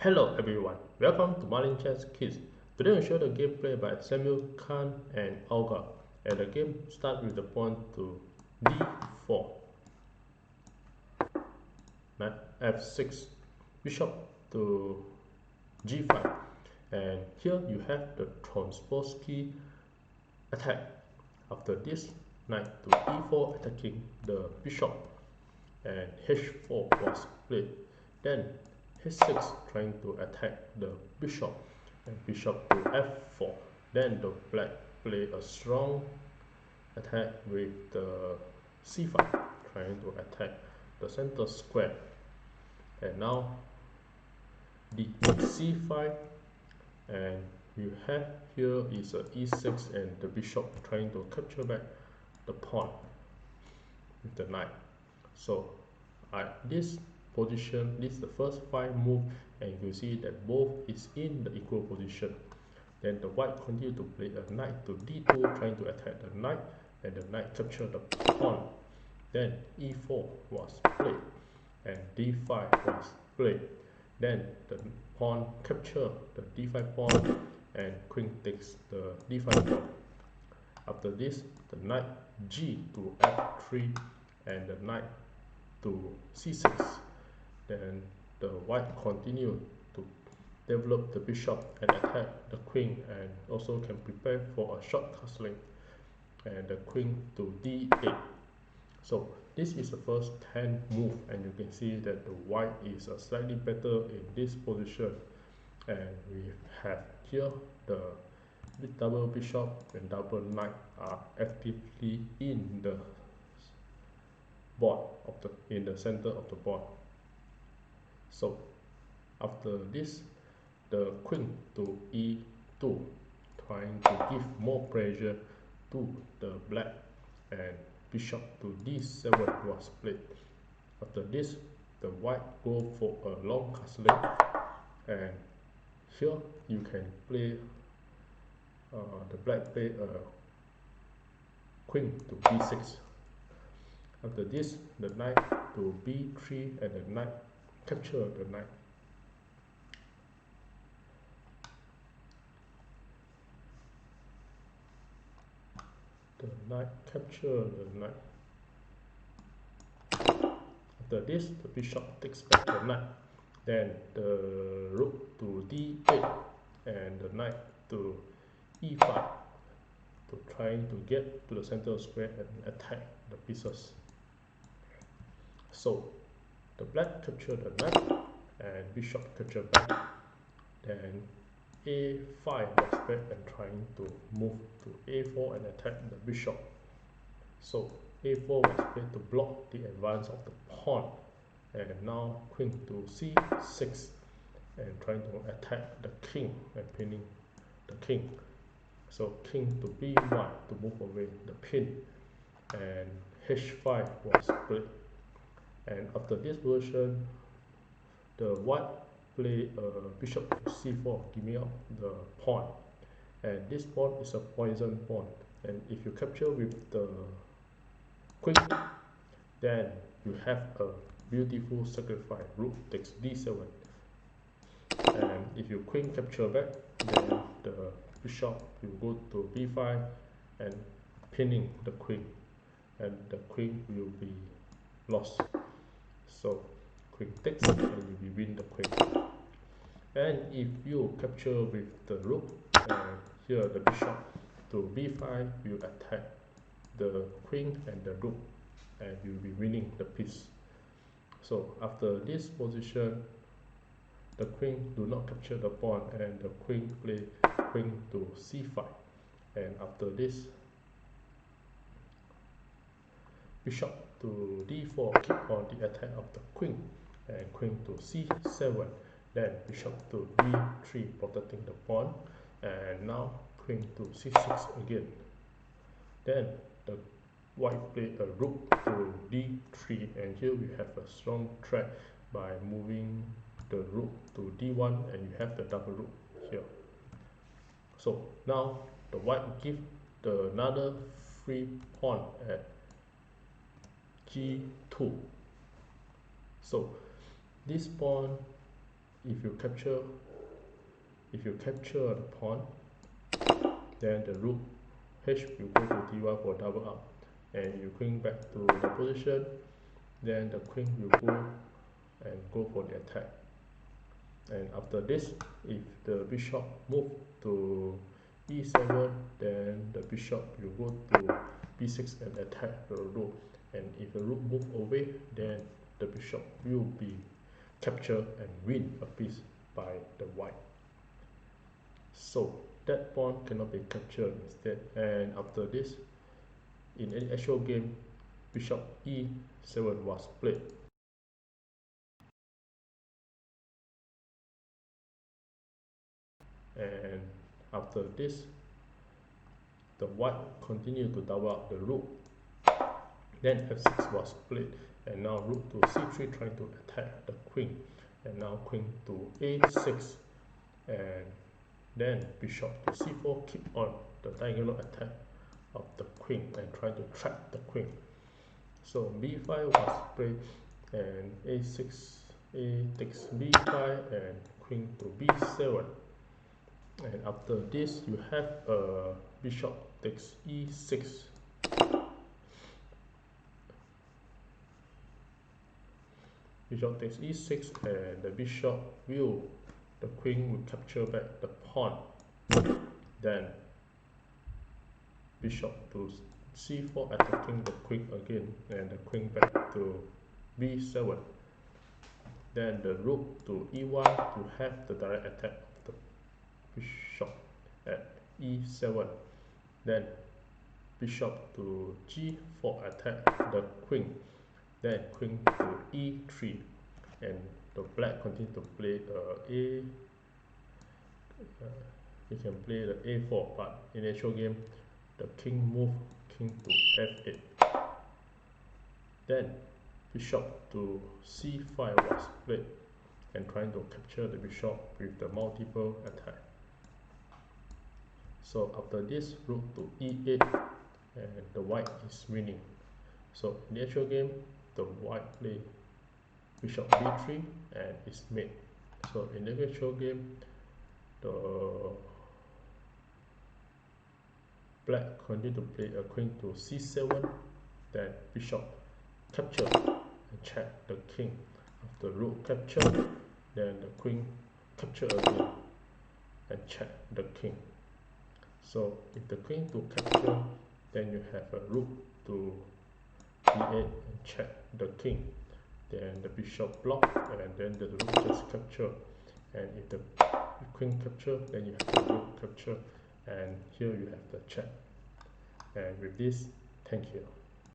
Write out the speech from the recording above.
Hello everyone, welcome to Marandi Chess Kids. Today we'll show the gameplay by Cemil, and Olga. And the game starts with the pawn to d4, knight f6, bishop to g5. And here you have the Trompowsky attack. After this, knight to e4 attacking the bishop, and h4 was played. Then h6 trying to attack the bishop, and bishop to f4. Then the black play a strong attack with the c5, trying to attack the center square. And now the c5, and you have here is a e6, and the bishop trying to capture back the pawn with the knight. So at this position, this is the first 5 move, and you see that both is in the equal position. Then the white continue to play a knight to d2, trying to attack the knight, and the knight capture the pawn. Then e4 was played, and d5 was played. Then the pawn capture the d5 pawn, and queen takes the d5 pawn. After this, the knight g to f3, and the knight to c6. Then the white continue to develop the bishop and attack the queen, and also can prepare for a short castling, and the queen to d8. So this is the first 10 move, and you can see that the white is slightly better in this position. And we have here the double bishop and double knight are actively in the board of in the center of the board. So after this, the queen to e2, trying to give more pressure to the black, and bishop to d7 was played. After this, the white go for a long castling, and here you can play the black play a queen to b6. After this, the knight to b3, and the knight capture the knight. The knight capture the knight. After this, the bishop takes back the knight. Then the rook to d8, and the knight to e5, to trying to get to the center square and attack the pieces. So the black capture the knight, and bishop capture back. Then a5 was played, and trying to move to a4 and attack the bishop. So a4 was played to block the advance of the pawn, and now queen to c6, and trying to attack the king and pinning the king. So king to b1 to move away the pin, and h5 was played. And after this version, the white play bishop to c4, giving up the pawn, and this pawn is a poison pawn, and if you capture with the queen, then you have a beautiful sacrifice. Rook takes d7, and if you queen capture back, then the bishop will go to b5 and pinning the queen, and the queen will be lost. So queen takes, and you will win the queen. And if you capture with the rook, and here the bishop to b5 will attack the queen and the rook, and you will be winning the piece. So after this position, the queen do not capture the pawn, and the queen play queen to c5. And after this, bishop to d4 keep on the attack of the queen, and queen to c7. Then bishop to d3 protecting the pawn, and now queen to c6 again. Then the white play a rook to d3, and here we have a strong threat by moving the rook to d1, and you have the double rook here. So now the white give another free pawn at g2. So this pawn if you capture the pawn, then the rook h will go to d1 for double up, and you queen back to the position, then the queen will go for the attack. And after this, if the bishop move to e7, then the bishop will go to b6 and attack the rook. And if the rook move away, then the bishop will be captured and win a piece by the white. So that pawn cannot be captured instead. And after this, in any actual game, bishop e7 was played. And after this, the white continued to double up the rook. Then f6 was played, and now rook to c3 trying to attack the queen, and now queen to a6, and then bishop to c4 keep on the diagonal attack of the queen and try to trap the queen. So b5 was played, and a6, a takes b5, and queen to b7. And after this, you have bishop takes e6. Bishop takes e6, and the queen will capture back the pawn. Then bishop to c4 attacking the queen again, and the queen back to b7. Then the rook to e1 to have the direct attack of the bishop at e7. Then bishop to g4 attack the queen. Then queen to e3, and the black continue to play you can play the a4, but in the actual game the king move king to f8. Then bishop to c5 was played, and trying to capture the bishop with the multiple attack. So after this, rook to e8, and the white is winning. So in the actual game, the white play bishop b3 and is mate. So in the actual game, the black continue to play a queen to c7, then bishop capture and check the king. After rook capture, then the queen capture again and check the king. So if the queen to capture, then you have a rook to d8 and check the king. Then the bishop block, and then the rook just capture. And if the queen capture, then you have the rook capture, and here you have the check. And with this, thank you.